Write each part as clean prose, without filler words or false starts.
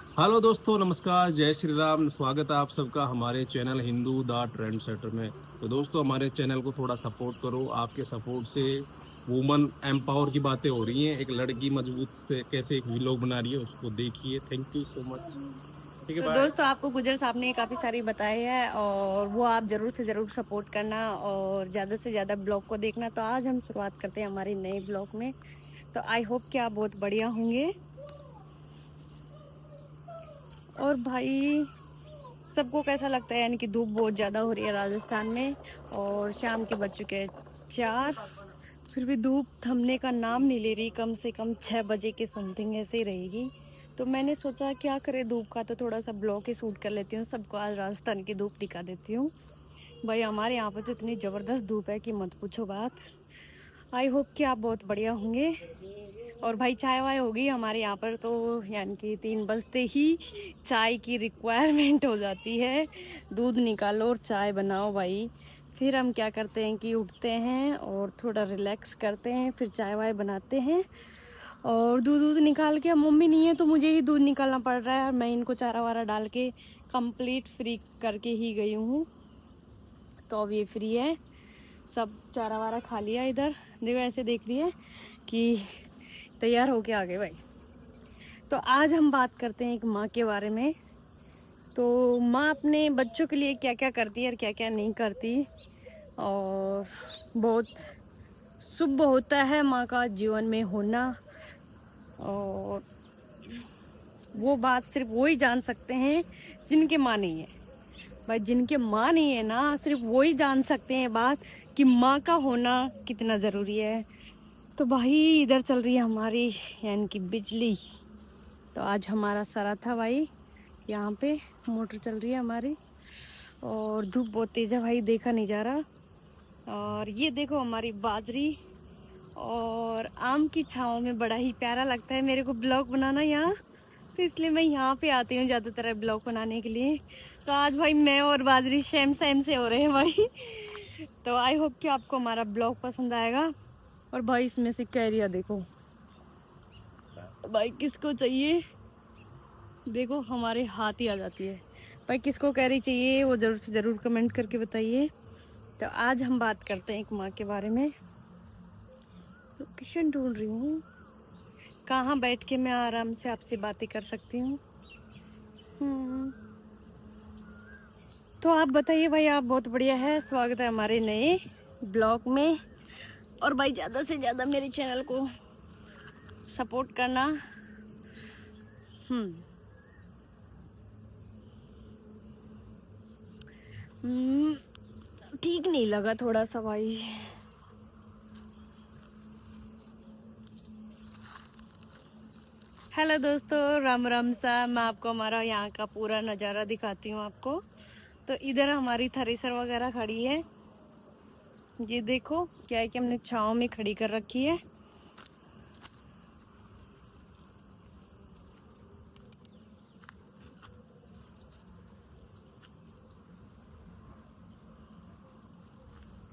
Hello दोस्तों, नमस्कार, जय श्री राम। स्वागत है आप सबका हमारे channel Hindu the trend setter में। तो दोस्तों, हमारे चैनल को थोड़ा सपोर्ट करो। आपके सपोर्ट से वुमन एम्पावर की बातें हो रही हैं। एक लड़की मजबूत से कैसे एक व्लॉग बना रही है, उसको देखिए। Thank you so much. ठीक है, तो बाय। दोस्तों आपको गुजर साहब ने काफ़ी सारी बताई है और वो आप ज़रूर से ज़रूर सपोर्ट करना और ज़्यादा से ज़्यादा ब्लॉग को देखना। तो आज हम शुरुआत करते हैं हमारे नए ब्लॉग में। तो आई होप कि आप बहुत बढ़िया होंगे। और भाई सबको कैसा लगता है, यानी कि धूप बहुत ज़्यादा हो रही है राजस्थान में और शाम के बज चुके हैं 4, फिर भी धूप थमने का नाम नहीं ले रही। कम से कम 6 बजे के समथिंग ऐसे ही रहेगी। तो मैंने सोचा क्या करे धूप का, तो थोड़ा सा ब्लॉग ही शूट कर लेती हूँ, सबको आज राजस्थान की धूप दिखा देती हूँ। भाई हमारे यहाँ पे तो इतनी ज़बरदस्त धूप है कि मत पूछो बात। आई होप कि आप बहुत बढ़िया होंगे। और भाई चाय वाय होगी हमारे यहाँ पर, तो यानी कि 3 बजते ही चाय की रिक्वायरमेंट हो जाती है। दूध निकालो और चाय बनाओ भाई। फिर हम क्या करते हैं कि उठते हैं और थोड़ा रिलैक्स करते हैं, फिर चाय वाय बनाते हैं और दूध दूध निकाल के, अब मम्मी नहीं है तो मुझे ही दूध निकालना पड़ रहा है। मैं इनको चारा वारा डाल के कंप्लीट फ्री करके ही गई हूँ। तो अब ये फ्री है, सब चारा वारा खा लिया। इधर देखो ऐसे देख रही है कि तैयार होके आ गए भाई। तो आज हम बात करते हैं एक माँ के बारे में। तो माँ अपने बच्चों के लिए क्या क्या करती है और क्या क्या नहीं करती, और बहुत शुभ होता है माँ का जीवन में होना। और वो बात सिर्फ वो ही जान सकते हैं जिनके माँ नहीं है। भाई जिनके माँ नहीं है ना, सिर्फ वो ही जान सकते हैं बात कि माँ का होना कितना ज़रूरी है। तो भाई इधर चल रही है हमारी यानी कि बिजली। तो आज हमारा सरा था भाई, यहाँ पे मोटर चल रही है हमारी और धूप बहुत तेज है भाई, देखा नहीं जा रहा। और ये देखो हमारी बाजरी और आम की छाँव में बड़ा ही प्यारा लगता है मेरे को ब्लॉग बनाना यहाँ। तो इसलिए मैं यहाँ पे आती हूँ ज़्यादातर ब्लॉग बनाने के लिए। तो आज भाई मैं और बाजरी सेम सेम से हो रहे हैं भाई। तो आई होप कि आपको हमारा ब्लॉग पसंद आएगा। और भाई इसमें से कैरिया देखो भाई, किसको चाहिए देखो हमारे हाथ ही आ जाती है। भाई किसको कैरी चाहिए वो जरूर से जरूर कमेंट करके बताइए। तो आज हम बात करते हैं एक माँ के बारे में। लोकेशन ढूंढ रही हूँ कहाँ बैठ के मैं आराम से आपसे बातें कर सकती हूँ। तो आप बताइए भाई, आप बहुत बढ़िया है। स्वागत है हमारे नए ब्लॉग में। और भाई ज़्यादा से ज़्यादा मेरे चैनल को सपोर्ट करना। ठीक नहीं लगा थोड़ा सा भाई। हेलो दोस्तों, राम राम सा। मैं आपको हमारा यहाँ का पूरा नज़ारा दिखाती हूँ आपको। तो इधर हमारी थ्रेसर वगैरह खड़ी है। ये देखो क्या है कि हमने छाँव में खड़ी कर रखी है।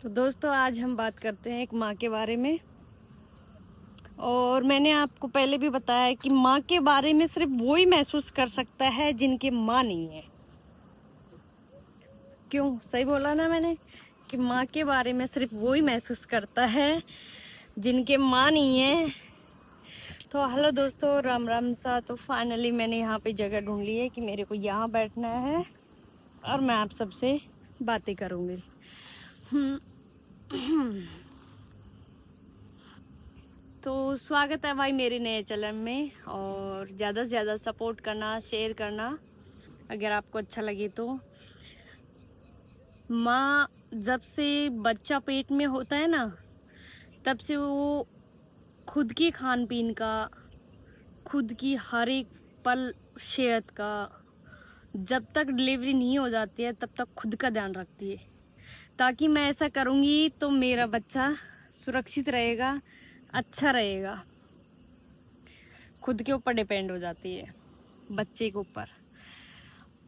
तो दोस्तों आज हम बात करते हैं एक माँ के बारे में। और मैंने आपको पहले भी बताया कि माँ के बारे में सिर्फ वो ही महसूस कर सकता है जिनके माँ नहीं है। क्यों, सही बोला ना मैंने कि माँ के बारे में सिर्फ वो ही महसूस करता है जिनके माँ नहीं है। तो हेलो दोस्तों, राम राम सा। तो फाइनली मैंने यहाँ पे जगह ढूंढ ली है कि मेरे को यहाँ बैठना है और मैं आप सबसे बातें करूँगी। तो स्वागत है भाई मेरे नए चैनल में। और ज़्यादा से ज़्यादा सपोर्ट करना, शेयर करना अगर आपको अच्छा लगे तो। माँ जब से बच्चा पेट में होता है ना, तब से वो खुद की खान पीन का, खुद की हर एक पल सेहत का, जब तक डिलीवरी नहीं हो जाती है तब तक खुद का ध्यान रखती है। ताकि मैं ऐसा करूँगी तो मेरा बच्चा सुरक्षित रहेगा, अच्छा रहेगा। खुद के ऊपर डिपेंड हो जाती है, बच्चे के ऊपर।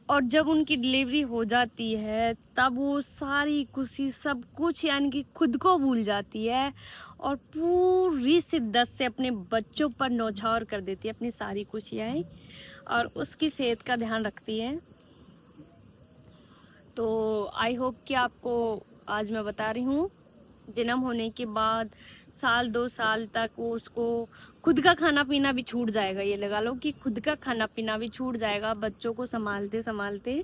और जब उनकी डिलीवरी हो जाती है तब वो सारी खुशी सब कुछ यानी कि खुद को भूल जाती है और पूरी शिद्दत से अपने बच्चों पर न्यौछावर कर देती है अपनी सारी खुशियाँ। और उसकी सेहत का ध्यान रखती है। तो आई होप कि आपको आज मैं बता रही हूँ, जन्म होने के बाद साल 2 साल तक वो उसको खुद का खाना पीना भी छूट जाएगा। ये लगा लो कि खुद का खाना पीना भी छूट जाएगा बच्चों को संभालते संभालते।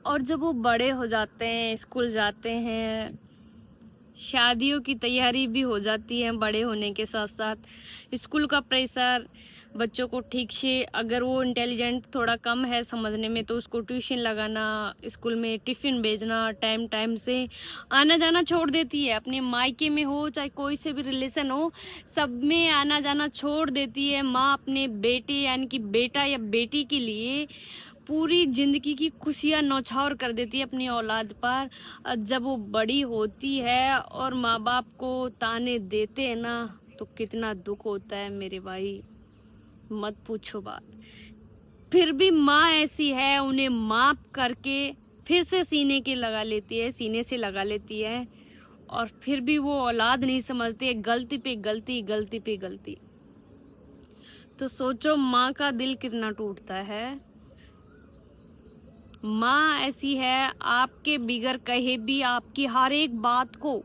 और जब वो बड़े हो जाते हैं, स्कूल जाते हैं, शादियों की तैयारी भी हो जाती है बड़े होने के साथ साथ, स्कूल का प्रेशर, बच्चों को ठीक से, अगर वो इंटेलिजेंट थोड़ा कम है समझने में तो उसको ट्यूशन लगाना, स्कूल में टिफिन भेजना, टाइम टाइम से आना जाना छोड़ देती है। अपने मायके में हो चाहे कोई से भी रिलेशन हो, सब में आना जाना छोड़ देती है माँ अपने बेटे यानी कि बेटा या बेटी के लिए पूरी जिंदगी की खुशियां नौछावर कर देती है अपनी औलाद पर। जब वो बड़ी होती है और माँ बाप को ताने देते हैं ना, तो कितना दुख होता है मेरे भाई, मत पूछो बात। फिर भी माँ ऐसी है, उन्हें माफ करके फिर से सीने के लगा लेती है, सीने से लगा लेती है, और फिर भी वो औलाद नहीं समझती है, गलती पे गलती, गलती पे गलती। तो सोचो माँ का दिल कितना टूटता है। माँ ऐसी है, आपके बिगर कहे भी आपकी हर एक बात को,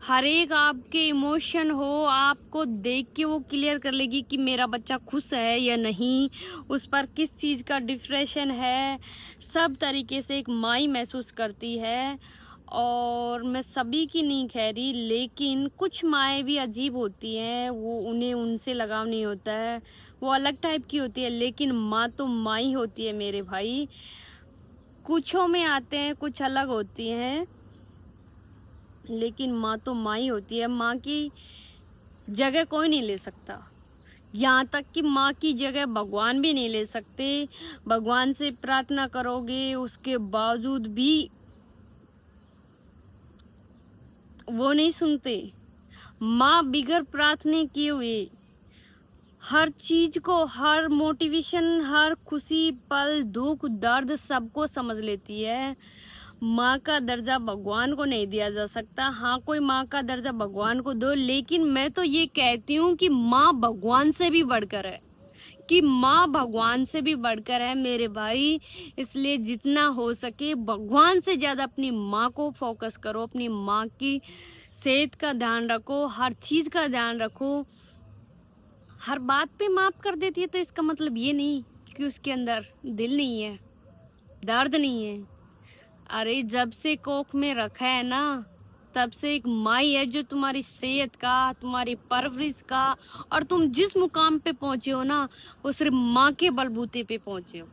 हर एक आपके इमोशन हो, आपको देख के वो क्लियर कर लेगी कि मेरा बच्चा खुश है या नहीं, उस पर किस चीज़ का डिप्रेशन है, सब तरीके से एक माँ ही महसूस करती है। और मैं सभी की नहीं कह रही, लेकिन कुछ माएँ भी अजीब होती हैं, वो उन्हें उनसे लगाव नहीं होता है, वो अलग टाइप की होती है, लेकिन माँ तो माँ ही होती है मेरे भाई। कुछों में आते हैं, कुछ अलग होती हैं, लेकिन माँ तो माँ ही होती है। माँ की जगह कोई नहीं ले सकता, यहाँ तक कि माँ की जगह भगवान भी नहीं ले सकते। भगवान से प्रार्थना करोगे उसके बावजूद भी वो नहीं सुनते। माँ बिगर प्रार्थना किए हुए हर चीज को, हर मोटिवेशन, हर खुशी, पल, दुख, दर्द सबको समझ लेती है। माँ का दर्जा भगवान को नहीं दिया जा सकता। हाँ, कोई माँ का दर्जा भगवान को दो, लेकिन मैं तो ये कहती हूँ कि माँ भगवान से भी बढ़कर है, कि माँ भगवान से भी बढ़कर है मेरे भाई। इसलिए जितना हो सके भगवान से ज्यादा अपनी माँ को फोकस करो, अपनी माँ की सेहत का ध्यान रखो, हर चीज का ध्यान रखो। हर बात पे माफ कर देती है तो इसका मतलब ये नहीं कि उसके अंदर दिल नहीं है, दर्द नहीं है। अरे जब से कोख में रखा है ना, तब से एक माई है जो तुम्हारी सेहत का, तुम्हारी परवरिश का, और तुम जिस मुकाम पे पहुंचे हो ना, वो सिर्फ माँ के बलबूते पे पहुंचे हो।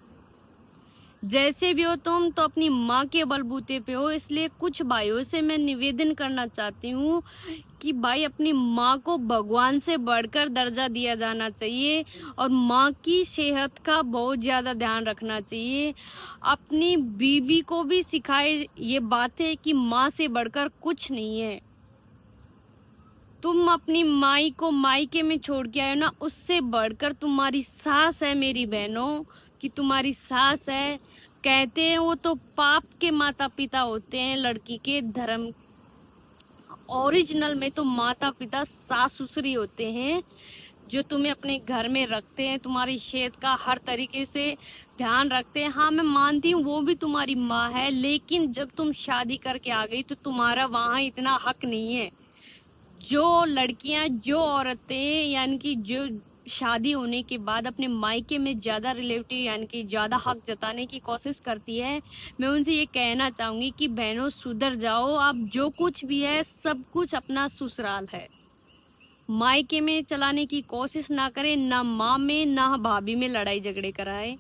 जैसे भी हो तुम तो अपनी माँ के बलबूते पे हो। इसलिए कुछ भाइयों से मैं निवेदन करना चाहती हूँ कि भाई अपनी माँ को भगवान से बढ़कर दर्जा दिया जाना चाहिए, और माँ की सेहत का बहुत ज़्यादा ध्यान रखना चाहिए। अपनी बीवी को भी सिखाए ये बातें कि माँ से बढ़कर कुछ नहीं है। तुम अपनी माई को मायके में छोड़ के आए ना, उससे बढ़कर तुम्हारी सास है मेरी बहनों, कि तुम्हारी सास है। कहते हैं वो तो पाप के माता पिता होते हैं लड़की के धर्म, ओरिजिनल में तो माता पिता सास ससुर होते हैं, जो तुम्हें अपने घर में रखते हैं, तुम्हारी सेहत का हर तरीके से ध्यान रखते हैं। हाँ, मैं मानती हूँ वो भी तुम्हारी माँ है, लेकिन जब तुम शादी करके आ गई तो तुम्हारा वहाँ इतना हक नहीं है। जो लड़कियां, जो औरतें यानी कि जो शादी होने के बाद अपने मायके में ज्यादा रिलेटिव यानी कि ज्यादा हक जताने की कोशिश करती है, मैं उनसे ये कहना चाहूंगी कि बहनों सुधर जाओ। अब जो कुछ भी है सब कुछ अपना ससुराल है, मायके में चलाने की कोशिश ना करें, ना माँ में ना भाभी में लड़ाई झगड़े कराए।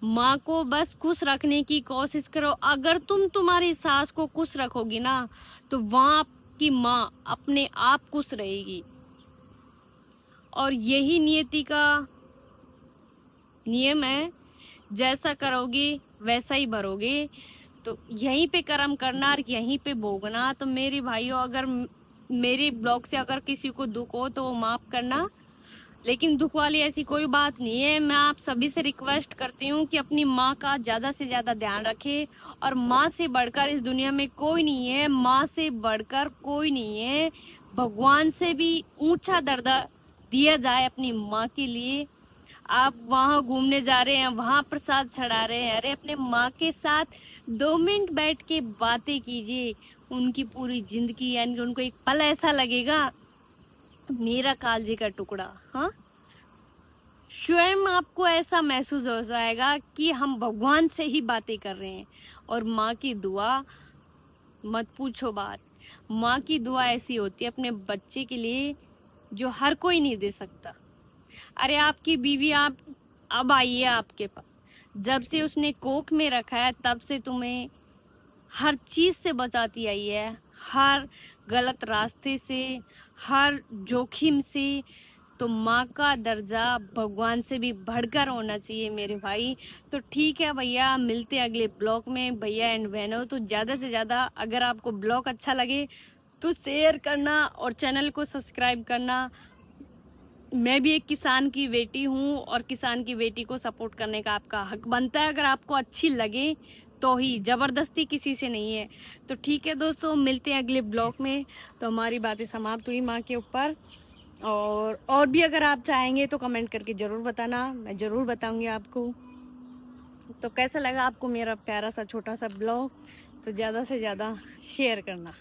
माँ को बस खुश रखने की कोशिश करो। अगर तुम तुम्हारी सास को खुश रखोगी ना, तो वहाँ की माँ अपने आप खुश रहेगी। और यही नियति का नियम है, जैसा करोगे वैसा ही भरोगे। तो यहीं पे कर्म करना और यहीं पे भोगना। तो मेरे भाइयों, अगर मेरे ब्लॉग से अगर किसी को दुख हो तो वो माफ करना, लेकिन दुख वाली ऐसी कोई बात नहीं है। मैं आप सभी से रिक्वेस्ट करती हूँ कि अपनी माँ का ज्यादा से ज्यादा ध्यान रखें, और माँ से बढ़कर इस दुनिया में कोई नहीं है, माँ से बढ़कर कोई नहीं है। भगवान से भी ऊंचा दर्जा दिया जाए अपनी माँ के लिए। आप वहाँ घूमने जा रहे हैं, वहाँ प्रसाद चढ़ा रहे हैं। अरे अपने माँ के साथ 2 मिनट बैठ के बातें कीजिए। उनकी पूरी जिंदगी, यानी कि उनको एक पल ऐसा लगेगा मेरा कालजे का टुकड़ा, हाँ, स्वयं आपको ऐसा महसूस हो जाएगा कि हम भगवान से ही बातें कर रहे हैं। और माँ की दुआ मत पूछो बात। माँ की दुआ ऐसी होती है अपने बच्चे के लिए जो हर कोई नहीं दे सकता। अरे आपकी बीवी आप अब आई है आपके पास, जब से उसने कोख में रखा है तब से तुम्हें हर चीज से बचाती आई है, हर गलत रास्ते से, हर जोखिम से। तो माँ का दर्जा भगवान से भी बढ़कर होना चाहिए मेरे भाई। तो ठीक है भैया, मिलते हैं अगले ब्लॉग में भैया एंड बहनों। तो ज़्यादा से ज़्यादा अगर आपको ब्लॉग अच्छा लगे तो शेयर करना और चैनल को सब्सक्राइब करना। मैं भी एक किसान की बेटी हूँ और किसान की बेटी को सपोर्ट करने का आपका हक बनता है। अगर आपको अच्छी लगे तो ही, जबरदस्ती किसी से नहीं है। तो ठीक है दोस्तों, मिलते हैं अगले ब्लॉग में। तो हमारी बातें समाप्त हुई माँ के ऊपर। और भी अगर आप चाहेंगे तो कमेंट करके ज़रूर बताना, मैं ज़रूर बताऊंगी आपको। तो कैसा लगा आपको मेरा प्यारा सा छोटा सा ब्लॉग? तो ज़्यादा से ज़्यादा शेयर करना।